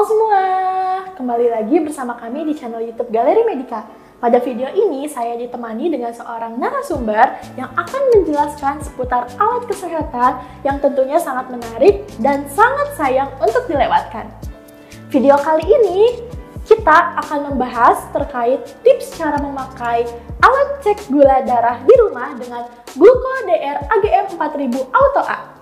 Halo semua, kembali lagi bersama kami di channel YouTube Galeri Medika. Pada video ini saya ditemani dengan seorang narasumber yang akan menjelaskan seputar alat kesehatan yang tentunya sangat menarik dan sangat sayang untuk dilewatkan. Video kali ini kita akan membahas terkait tips cara memakai alat cek gula darah di rumah dengan GlucoDR AGM 4000 Auto A.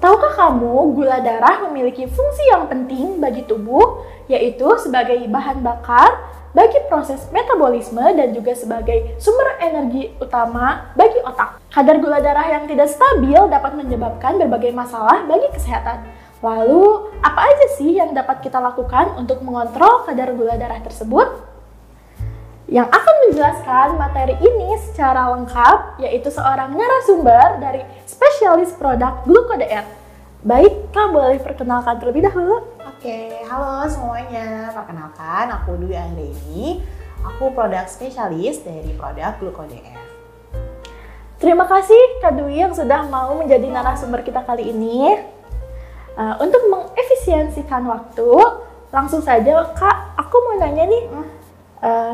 Tahukah kamu gula darah memiliki fungsi yang penting bagi tubuh, yaitu sebagai bahan bakar bagi proses metabolisme dan juga sebagai sumber energi utama bagi otak. Kadar gula darah yang tidak stabil dapat menyebabkan berbagai masalah bagi kesehatan. Lalu, apa aja sih yang dapat kita lakukan untuk mengontrol kadar gula darah tersebut? Yang akan menjelaskan materi ini secara lengkap yaitu seorang narasumber dari spesialis produk GlucoDR. Baik, Kak, boleh perkenalkan terlebih dahulu? Oke, halo semuanya. Perkenalkan, aku Dwi Anggreni. Aku produk spesialis dari produk GlucoDR. Terima kasih Kak Dwi yang sudah mau menjadi narasumber kita kali ini. Untuk mengefisiensikan waktu, langsung saja Kak, aku mau nanya nih,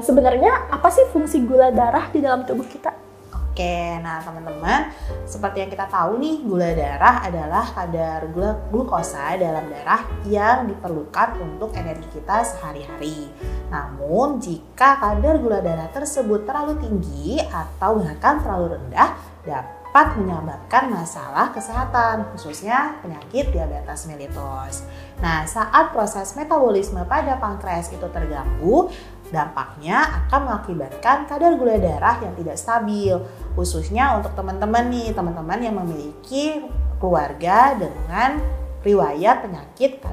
sebenarnya apa sih fungsi gula darah di dalam tubuh kita? Oke, nah teman-teman, seperti yang kita tahu nih, gula darah adalah kadar glukosa dalam darah yang diperlukan untuk energi kita sehari-hari. Namun, jika kadar gula darah tersebut terlalu tinggi atau bahkan terlalu rendah, dapat menyebabkan masalah kesehatan, khususnya penyakit diabetes mellitus. Nah, saat proses metabolisme pada pankreas itu terganggu, dampaknya akan mengakibatkan kadar gula darah yang tidak stabil, khususnya untuk teman-teman yang memiliki keluarga dengan riwayat penyakit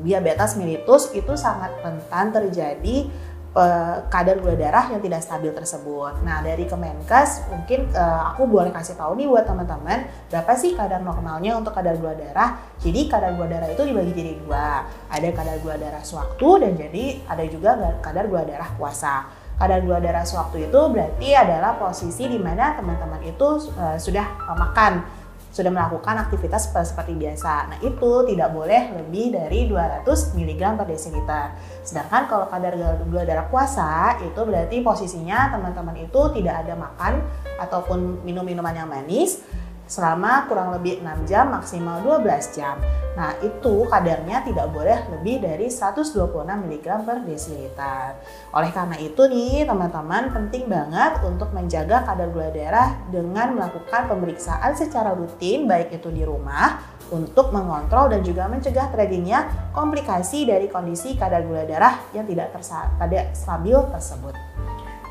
diabetes mellitus. Itu sangat rentan terjadi kadar gula darah yang tidak stabil tersebut. Nah, dari Kemenkes mungkin aku boleh kasih tahu nih buat teman-teman berapa sih kadar normalnya untuk kadar gula darah. Jadi kadar gula darah itu dibagi jadi dua. Ada kadar gula darah sewaktu dan jadi ada juga kadar gula darah puasa. Kadar gula darah sewaktu itu berarti adalah posisi di mana teman-teman itu sudah melakukan aktivitas seperti biasa. Nah, itu tidak boleh lebih dari 200 mg per desiliter. Sedangkan kalau kadar gula darah puasa, itu berarti posisinya teman-teman itu tidak ada makan ataupun minum minuman yang manis selama kurang lebih 6 jam, maksimal 12 jam. Nah, itu kadarnya tidak boleh lebih dari 126 mg per desiliter. Oleh karena itu nih, teman-teman, penting banget untuk menjaga kadar gula darah dengan melakukan pemeriksaan secara rutin, baik itu di rumah, untuk mengontrol dan juga mencegah terjadinya komplikasi dari kondisi kadar gula darah yang tidak stabil tersebut.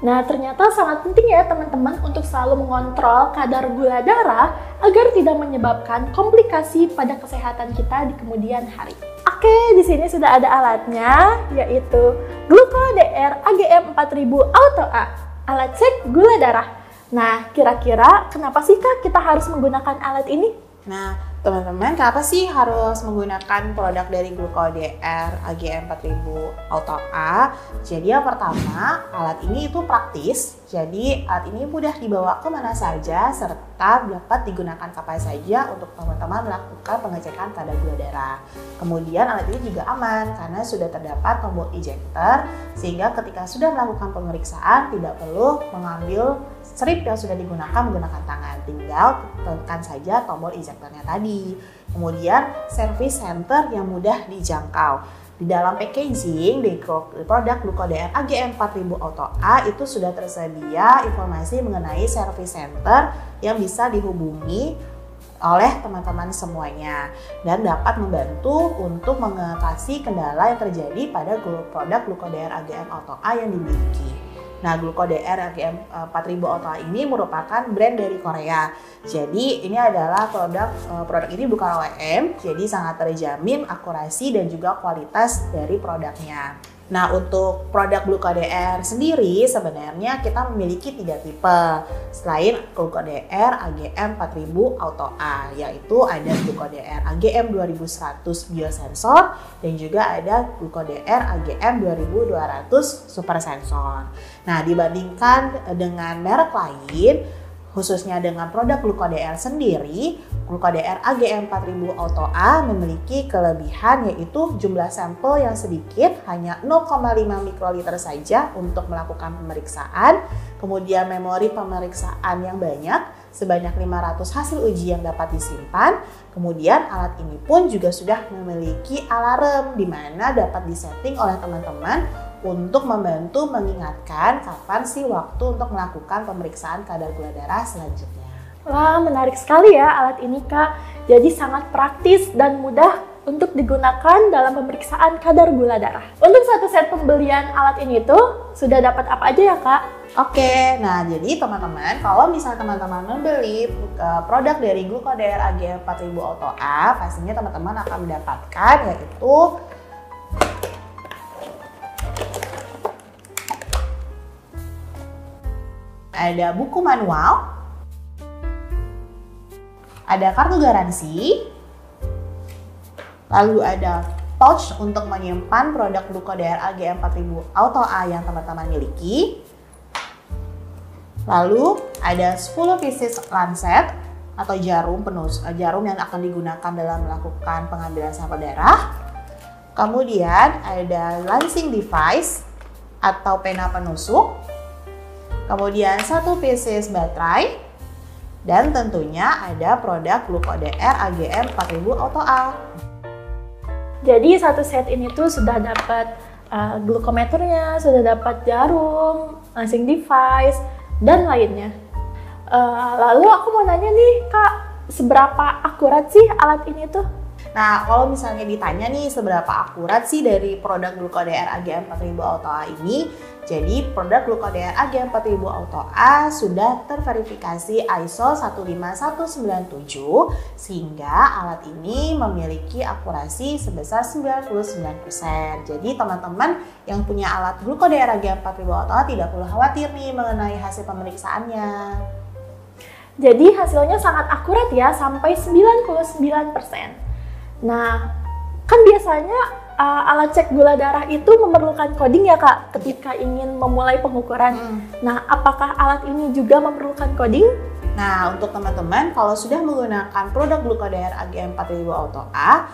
Nah, ternyata sangat penting ya teman-teman untuk selalu mengontrol kadar gula darah agar tidak menyebabkan komplikasi pada kesehatan kita di kemudian hari. Oke, di sini sudah ada alatnya, yaitu GlucoDR AGM 4000 Auto A, alat cek gula darah. Nah, kira-kira kenapa sih Kak kita harus menggunakan alat ini? Nah, teman-teman, kenapa sih harus menggunakan produk dari GlucoDR AGM 4000 Auto A? Jadi yang pertama, alat ini itu praktis. Jadi alat ini mudah dibawa kemana saja serta dapat digunakan kapan saja untuk teman-teman melakukan pengecekan kadar gula darah. Kemudian alat ini juga aman karena sudah terdapat tombol ejector sehingga ketika sudah melakukan pemeriksaan tidak perlu mengambil strip yang sudah digunakan menggunakan tangan, tinggal tekan saja tombol ejectornya tadi. Kemudian service center yang mudah dijangkau. Di dalam packaging di produk GlucoDR AGM 4000 Auto A itu sudah tersedia informasi mengenai service center yang bisa dihubungi oleh teman-teman semuanya dan dapat membantu untuk mengatasi kendala yang terjadi pada produk GlucoDR AGM Auto A yang dimiliki. Nah, GlucoDR AGM 4000 Auto A ini merupakan brand dari Korea. Jadi ini adalah produk ini bukan OEM, jadi sangat terjamin akurasi dan juga kualitas dari produknya. Nah, untuk produk GlucoDR sendiri sebenarnya kita memiliki 3 tipe. Selain GlucoDR AGM 4000 Auto A, yaitu ada GlucoDR AGM 2100 Biosensor dan juga ada GlucoDR AGM 2200 Super Sensor. Nah, dibandingkan dengan merek lain, Khususnya dengan produk GlucoDR sendiri, GlucoDR AGM 4000 Auto A memiliki kelebihan yaitu jumlah sampel yang sedikit, hanya 0,5 mikroliter saja untuk melakukan pemeriksaan, kemudian memori pemeriksaan yang banyak, sebanyak 500 hasil uji yang dapat disimpan, kemudian alat ini pun juga sudah memiliki alarm di mana dapat disetting oleh teman-teman untuk membantu mengingatkan kapan sih waktu untuk melakukan pemeriksaan kadar gula darah selanjutnya. Wah, menarik sekali ya alat ini, Kak. Jadi sangat praktis dan mudah untuk digunakan dalam pemeriksaan kadar gula darah. Untuk satu set pembelian alat ini tuh sudah dapat apa aja ya, Kak? Oke, nah jadi teman-teman, kalau misalnya teman-teman membeli produk dari GlucoDR AGM 4000 Auto A, pastinya teman-teman akan mendapatkan yaitu ada buku manual, ada kartu garansi, lalu ada pouch untuk menyimpan produk GlucoDR AGM 4000 Auto A yang teman-teman miliki, lalu ada 10 pieces lancet atau jarum yang akan digunakan dalam melakukan pengambilan sampel darah, kemudian ada lancing device atau pena penusuk, kemudian 1 pieces baterai, dan tentunya ada produk GlucoDR AGM 4000 Auto A. Jadi satu set ini tuh sudah dapat glukometernya, sudah dapat jarum, lancing device, dan lainnya. Lalu aku mau nanya nih, Kak, seberapa akurat sih alat ini tuh? Nah, kalau misalnya ditanya nih seberapa akurat sih dari produk GlucoDR AGM 4000 Auto A ini, jadi produk GlucoDR AGM 4000 Auto A sudah terverifikasi ISO 15197 sehingga alat ini memiliki akurasi sebesar 99%. Jadi teman-teman yang punya alat GlucoDR AGM 4000 Auto A tidak perlu khawatir nih mengenai hasil pemeriksaannya. Jadi hasilnya sangat akurat ya, sampai 99%. Nah, kan biasanya alat cek gula darah itu memerlukan coding ya, Kak, ketika ingin memulai pengukuran. Nah, apakah alat ini juga memerlukan coding? Nah, untuk teman-teman kalau sudah menggunakan produk GlucoDR AGM 4000 Auto A,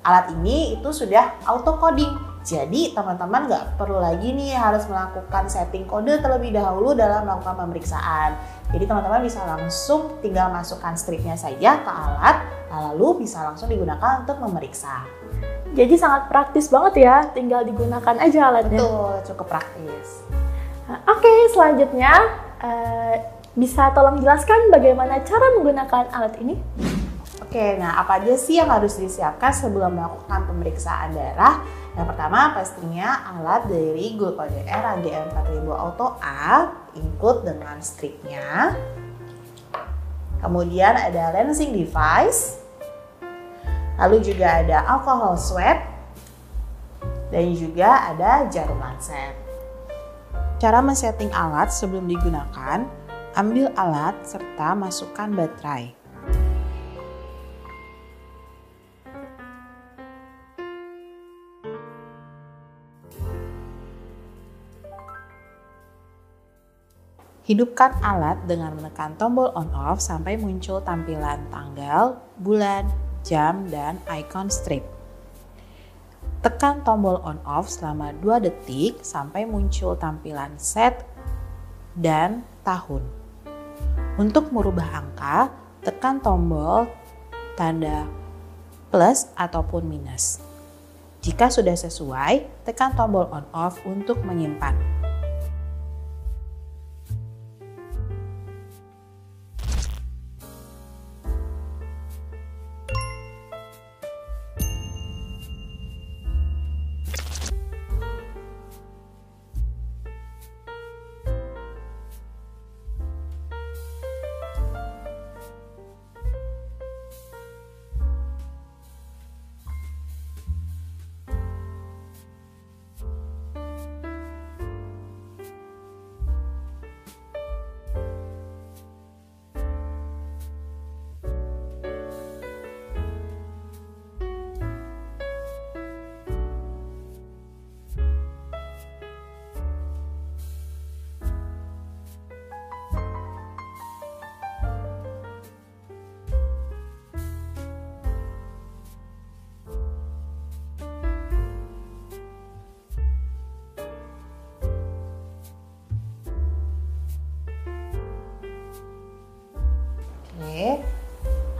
alat ini itu sudah auto coding. Jadi teman-teman nggak perlu lagi nih harus melakukan setting kode terlebih dahulu dalam melakukan pemeriksaan. Jadi teman-teman bisa langsung tinggal masukkan stripnya saja ke alat, lalu bisa langsung digunakan untuk memeriksa. Jadi sangat praktis banget ya, tinggal digunakan aja alatnya. Betul, cukup praktis. Oke, selanjutnya bisa tolong jelaskan bagaimana cara menggunakan alat ini? Oke, nah apa aja sih yang harus disiapkan sebelum melakukan pemeriksaan darah? Yang pertama pastinya alat dari GlucoDR AGM 4000 Auto A include dengan stripnya. Kemudian ada lancing device. Lalu juga ada alcohol swab. Dan juga ada jarum lancet. Cara men-setting alat sebelum digunakan, ambil alat serta masukkan baterai. Hidupkan alat dengan menekan tombol on-off sampai muncul tampilan tanggal, bulan, jam, dan icon strip. Tekan tombol on-off selama 2 detik sampai muncul tampilan set dan tahun. Untuk merubah angka, tekan tombol tanda plus ataupun minus. Jika sudah sesuai, tekan tombol on-off untuk menyimpan.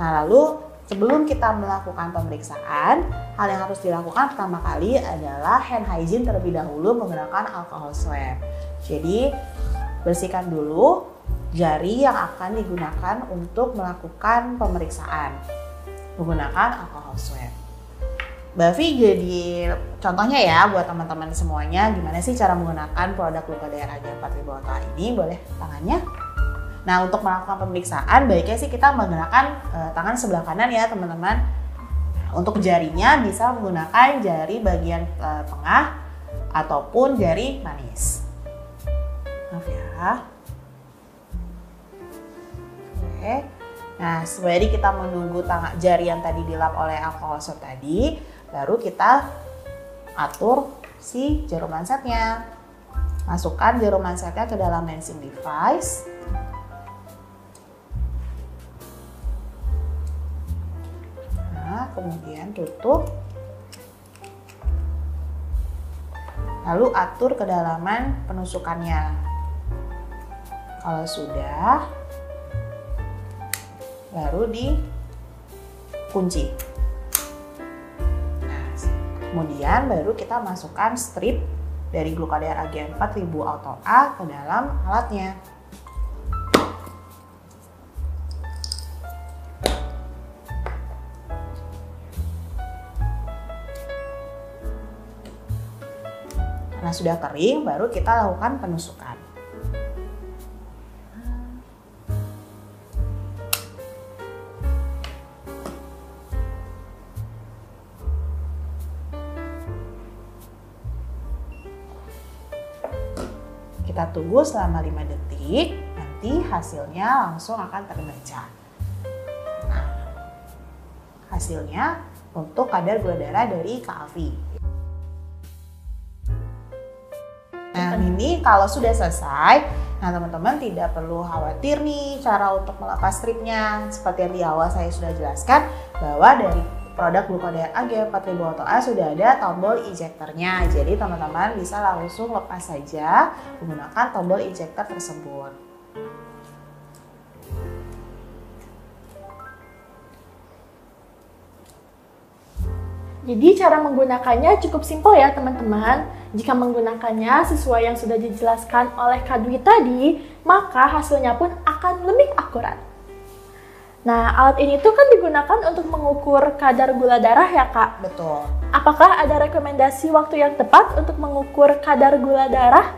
Nah, lalu sebelum kita melakukan pemeriksaan, hal yang harus dilakukan pertama kali adalah hand hygiene terlebih dahulu menggunakan alcohol swab. Jadi, bersihkan dulu jari yang akan digunakan untuk melakukan pemeriksaan menggunakan alcohol swab. Mbak Vi jadi contohnya ya buat teman-teman semuanya, gimana sih cara menggunakan produk Glucodair AG 4000 OTOA ini. Boleh tangannya. Nah, untuk melakukan pemeriksaan baiknya sih kita menggunakan tangan sebelah kanan ya teman-teman. Untuk jarinya bisa menggunakan jari bagian tengah ataupun jari manis. Maaf ya. Oke. Nah, sembari kita menunggu jari yang tadi dilap oleh alcohol swab tadi, baru kita atur si jarum lancetnya. Masukkan jarum lancetnya ke dalam lancing device. Nah, kemudian tutup. Lalu atur kedalaman penusukannya. Kalau sudah, baru dikunci. Nah, kemudian baru kita masukkan strip dari Glucodair AG 4000 OTOA ke dalam alatnya. Karena sudah kering, baru kita lakukan penusukan. Kita tunggu selama 5 detik, nanti hasilnya langsung akan terbaca. Nah, hasilnya untuk kadar gula darah dari Kak Afi. Nah, ini kalau sudah selesai, nah teman-teman tidak perlu khawatir nih cara untuk melepas stripnya. Seperti yang di awal saya sudah jelaskan bahwa dari produk Glucodair AG 4000 OTOA sudah ada tombol ejectornya. Jadi teman-teman bisa langsung lepas saja menggunakan tombol ejector tersebut. Jadi cara menggunakannya cukup simpel ya teman-teman. Jika menggunakannya sesuai yang sudah dijelaskan oleh Kak Dwi tadi, maka hasilnya pun akan lebih akurat. Nah, alat ini tuh kan digunakan untuk mengukur kadar gula darah ya Kak? Betul. Apakah ada rekomendasi waktu yang tepat untuk mengukur kadar gula darah?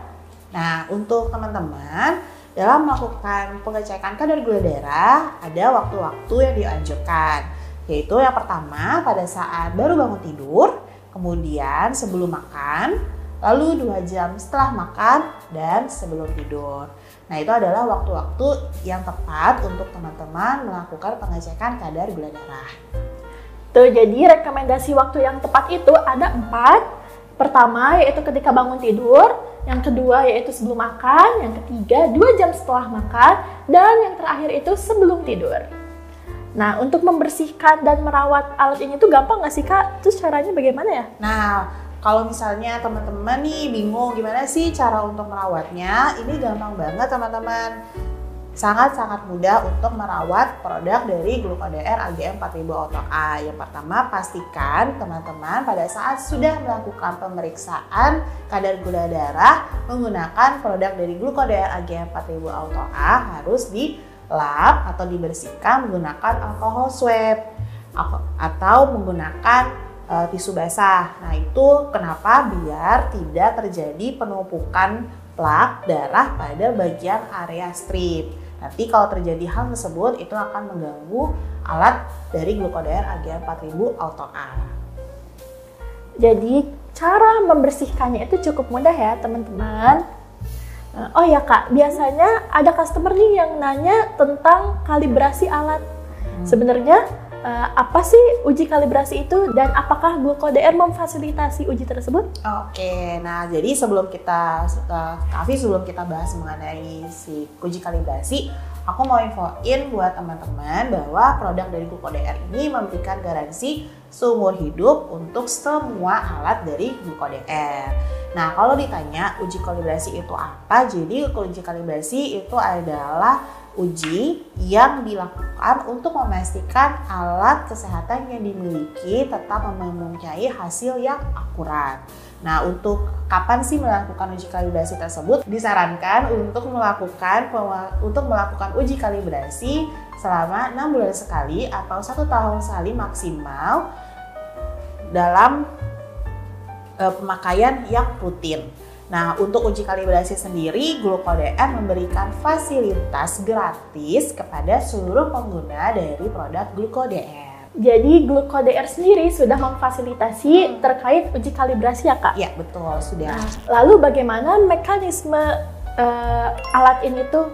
Nah, untuk teman-teman dalam melakukan pengecekan kadar gula darah ada waktu-waktu yang dianjurkan. Yaitu yang pertama pada saat baru bangun tidur, kemudian sebelum makan, lalu 2 jam setelah makan, dan sebelum tidur. Nah, itu adalah waktu-waktu yang tepat untuk teman-teman melakukan pengecekan kadar gula darah. Tuh, jadi rekomendasi waktu yang tepat itu ada 4. Pertama yaitu ketika bangun tidur, yang kedua yaitu sebelum makan, yang ketiga 2 jam setelah makan, dan yang terakhir itu sebelum tidur. Nah, untuk membersihkan dan merawat alat ini tuh gampang nggak sih Kak? Terus caranya bagaimana ya? Nah, kalau misalnya teman-teman nih bingung gimana sih cara untuk merawatnya, ini gampang banget teman-teman. Sangat-sangat mudah untuk merawat produk dari Glucodair AG 4000 OTOA. Yang pertama, pastikan teman-teman pada saat sudah melakukan pemeriksaan kadar gula darah menggunakan produk dari Glucodair AG 4000 OTOA harus dilap atau dibersihkan menggunakan alcohol swab atau menggunakan tisu basah. Nah, itu kenapa? Biar tidak terjadi penumpukan plak darah pada bagian area strip. Nanti kalau terjadi hal tersebut itu akan mengganggu alat dari Glucodair AG 4000 OTOA. Jadi cara membersihkannya itu cukup mudah ya teman-teman. Oh ya Kak, biasanya ada customer nih yang nanya tentang kalibrasi alat. Sebenarnya apa sih uji kalibrasi itu dan apakah Glucodair memfasilitasi uji tersebut? Oke, nah jadi sebelum kita bahas mengenai si uji kalibrasi, aku mau infoin buat teman-teman bahwa produk dari Glucodair ini memberikan garansi seumur hidup untuk semua alat dari Glucodair. Nah, kalau ditanya uji kalibrasi itu apa? Jadi uji kalibrasi itu adalah uji yang dilakukan untuk memastikan alat kesehatan yang dimiliki tetap mempunyai hasil yang akurat. Nah, untuk kapan sih melakukan uji kalibrasi tersebut? Disarankan untuk melakukan uji kalibrasi selama 6 bulan sekali atau 1 tahun sekali maksimal dalam pemakaian yang rutin. Nah, untuk uji kalibrasi sendiri, GlukoDR memberikan fasilitas gratis kepada seluruh pengguna dari produk GlukoDR. Jadi GlukoDR sendiri sudah memfasilitasi terkait uji kalibrasi ya Kak? Iya, betul, sudah. Nah, lalu bagaimana mekanisme alat ini tuh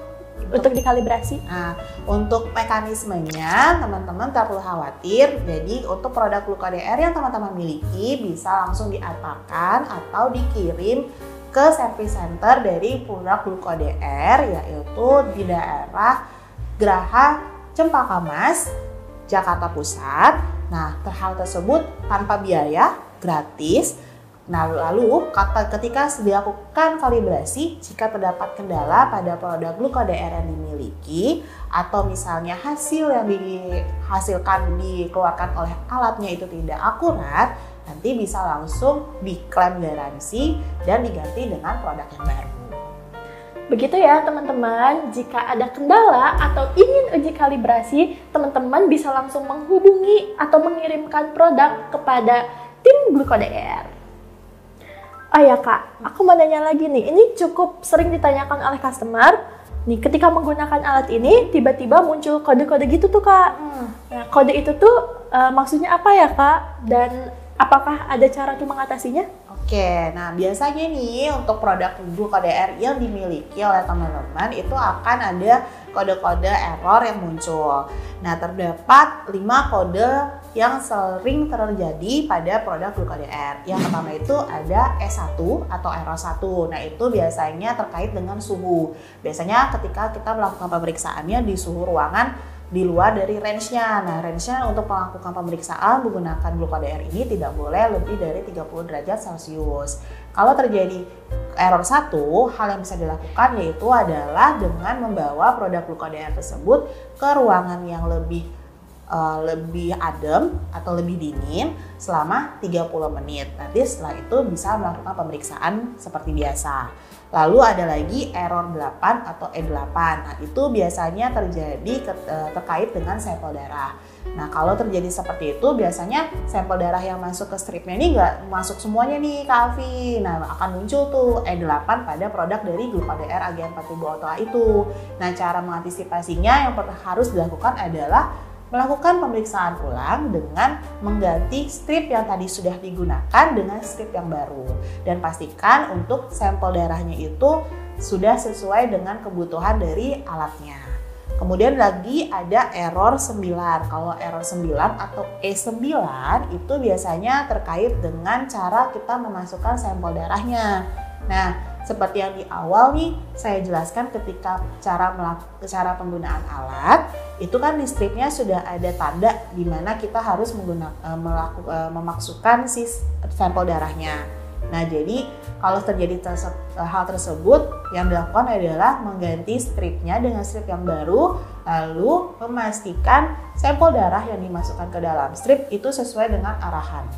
untuk dikalibrasi? Nah, untuk mekanismenya teman-teman tak perlu khawatir. Jadi untuk produk GlukoDR yang teman-teman miliki bisa langsung diantarkan atau dikirim ke service center dari produk GlukoDR, yaitu di daerah Geraha Cempaka Mas, Jakarta Pusat. Nah, hal tersebut tanpa biaya, gratis. Nah, lalu ketika dilakukan kalibrasi, jika terdapat kendala pada produk GlukoDR yang dimiliki atau misalnya hasil yang dikeluarkan oleh alatnya itu tidak akurat, nanti bisa langsung diklaim garansi dan diganti dengan produk yang baru. Begitu ya teman-teman, jika ada kendala atau ingin uji kalibrasi, teman-teman bisa langsung menghubungi atau mengirimkan produk kepada tim GlukoDR. Oh ya Kak, aku mau nanya lagi nih, ini cukup sering ditanyakan oleh customer. Nih, ketika menggunakan alat ini, tiba-tiba muncul kode-kode gitu tuh Kak. Nah, kode itu tuh maksudnya apa ya Kak? Dan apakah ada cara untuk mengatasinya? Oke, nah biasanya nih untuk produk GlukoDR yang dimiliki oleh teman-teman itu akan ada kode-kode error yang muncul. Nah, terdapat 5 kode yang sering terjadi pada produk GlukoDR. Yang pertama itu ada E1 atau error 1. Nah, itu biasanya terkait dengan suhu. Biasanya ketika kita melakukan pemeriksaannya di suhu ruangan di luar dari range-nya. Nah, range-nya untuk melakukan pemeriksaan menggunakan GlukoDR ini tidak boleh lebih dari 30 derajat Celcius. Kalau terjadi error 1, hal yang bisa dilakukan yaitu adalah dengan membawa produk GlukoDR tersebut ke ruangan yang lebih adem atau lebih dingin selama 30 menit. Nanti setelah itu bisa melakukan pemeriksaan seperti biasa. Lalu ada lagi error 8 atau E8. Nah, itu biasanya terjadi terkait dengan sampel darah. Nah, kalau terjadi seperti itu biasanya sampel darah yang masuk ke stripnya ini nggak masuk semuanya nih Kak Afi. Nah, akan muncul tuh E8 pada produk dari GlukoDR AG 4000 Auto itu. Nah, cara mengantisipasinya yang harus dilakukan adalah melakukan pemeriksaan ulang dengan mengganti strip yang tadi sudah digunakan dengan strip yang baru. Dan pastikan untuk sampel darahnya itu sudah sesuai dengan kebutuhan dari alatnya. Kemudian lagi ada error 9. Kalau error 9 atau E9 itu biasanya terkait dengan cara kita memasukkan sampel darahnya. Nah, seperti yang di awal nih saya jelaskan ketika cara penggunaan alat, itu kan di stripnya sudah ada tanda di mana kita harus memasukkan si sampel darahnya. Nah, jadi kalau terjadi hal tersebut, yang dilakukan adalah mengganti stripnya dengan strip yang baru, lalu memastikan sampel darah yang dimasukkan ke dalam strip itu sesuai dengan arahan.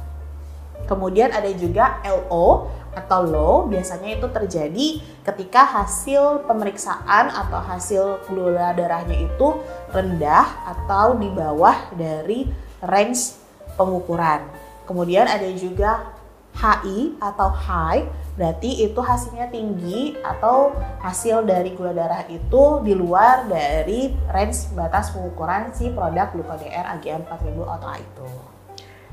Kemudian ada juga LO atau low, biasanya itu terjadi ketika hasil pemeriksaan atau hasil gula darahnya itu rendah atau di bawah dari range pengukuran. Kemudian ada juga HI atau high, berarti itu hasilnya tinggi atau hasil dari gula darah itu di luar dari range batas pengukuran si produk GlukoDR AG 4000 Auto itu.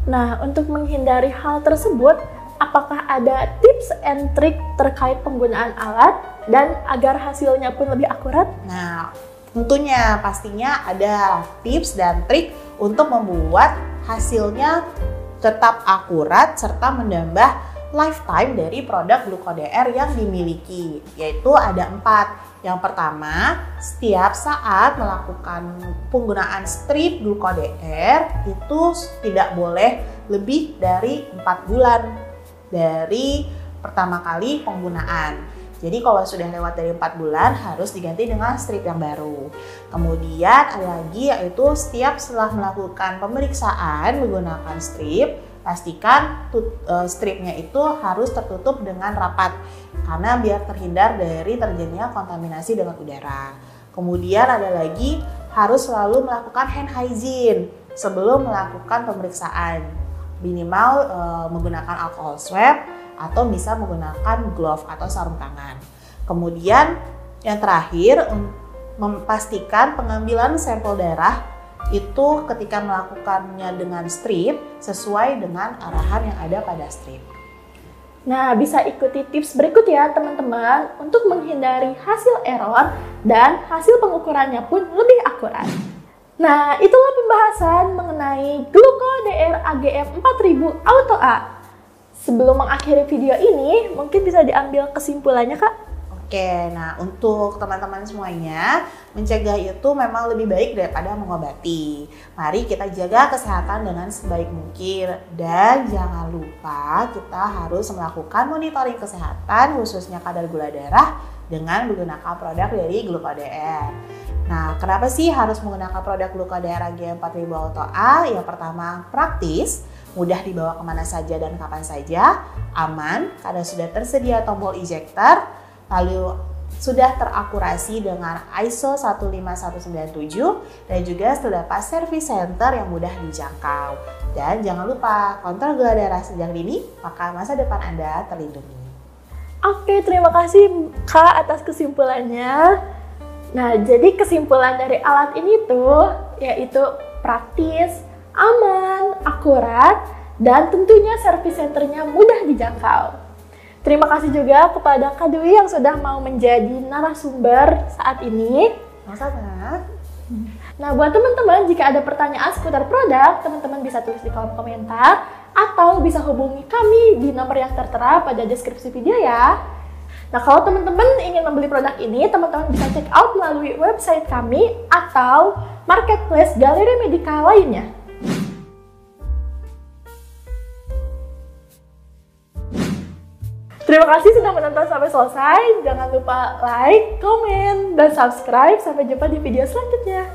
Nah, untuk menghindari hal tersebut, apakah ada tips and trik terkait penggunaan alat dan agar hasilnya pun lebih akurat? Nah, tentunya pastinya ada tips dan trik untuk membuat hasilnya tetap akurat serta menambah lifetime dari produk GlukoDR yang dimiliki, yaitu ada 4. Yang pertama, setiap saat melakukan penggunaan strip GlukoDR itu tidak boleh lebih dari 4 bulan dari pertama kali penggunaan. Jadi kalau sudah lewat dari 4 bulan harus diganti dengan strip yang baru. Kemudian ada lagi yaitu setiap setelah melakukan pemeriksaan menggunakan strip, pastikan stripnya itu harus tertutup dengan rapat karena biar terhindar dari terjadinya kontaminasi dengan udara. Kemudian ada lagi harus selalu melakukan hand hygiene sebelum melakukan pemeriksaan. Minimal menggunakan alcohol swab atau bisa menggunakan glove atau sarung tangan. Kemudian yang terakhir, memastikan pengambilan sampel darah itu ketika melakukannya dengan strip sesuai dengan arahan yang ada pada strip. Nah, bisa ikuti tips berikut ya teman-teman untuk menghindari hasil error dan hasil pengukurannya pun lebih akurat. Nah, itulah pembahasan mengenai Gluco-DR AGM 4000 Auto A. Sebelum mengakhiri video ini, mungkin bisa diambil kesimpulannya, Kak? Oke, nah untuk teman-teman semuanya, mencegah itu memang lebih baik daripada mengobati. Mari kita jaga kesehatan dengan sebaik mungkin. Dan jangan lupa kita harus melakukan monitoring kesehatan, khususnya kadar gula darah, dengan menggunakan produk dari Gluco-DR. Nah, kenapa sih harus menggunakan produk Gluco-DR AGM 4000 Auto A? Yang pertama, praktis, mudah dibawa kemana saja dan kapan saja, aman karena sudah tersedia tombol ejector, lalu sudah terakurasi dengan ISO 15197 dan juga terdapat service center yang mudah dijangkau. Dan jangan lupa kontrol gula darah sejak dini, maka masa depan Anda terlindungi. Oke, terima kasih Kak atas kesimpulannya. Nah, jadi kesimpulan dari alat ini tuh yaitu praktis, aman, akurat, dan tentunya service centernya mudah dijangkau. Terima kasih juga kepada Kak Dwi yang sudah mau menjadi narasumber saat ini. Sama-sama. Nah, buat teman-teman, jika ada pertanyaan seputar produk, teman-teman bisa tulis di kolom komentar atau bisa hubungi kami di nomor yang tertera pada deskripsi video ya. Nah, kalau teman-teman ingin membeli produk ini, teman-teman bisa check out melalui website kami atau marketplace galeri medika lainnya. Terima kasih sudah menonton sampai selesai. Jangan lupa like, komen, dan subscribe. Sampai jumpa di video selanjutnya.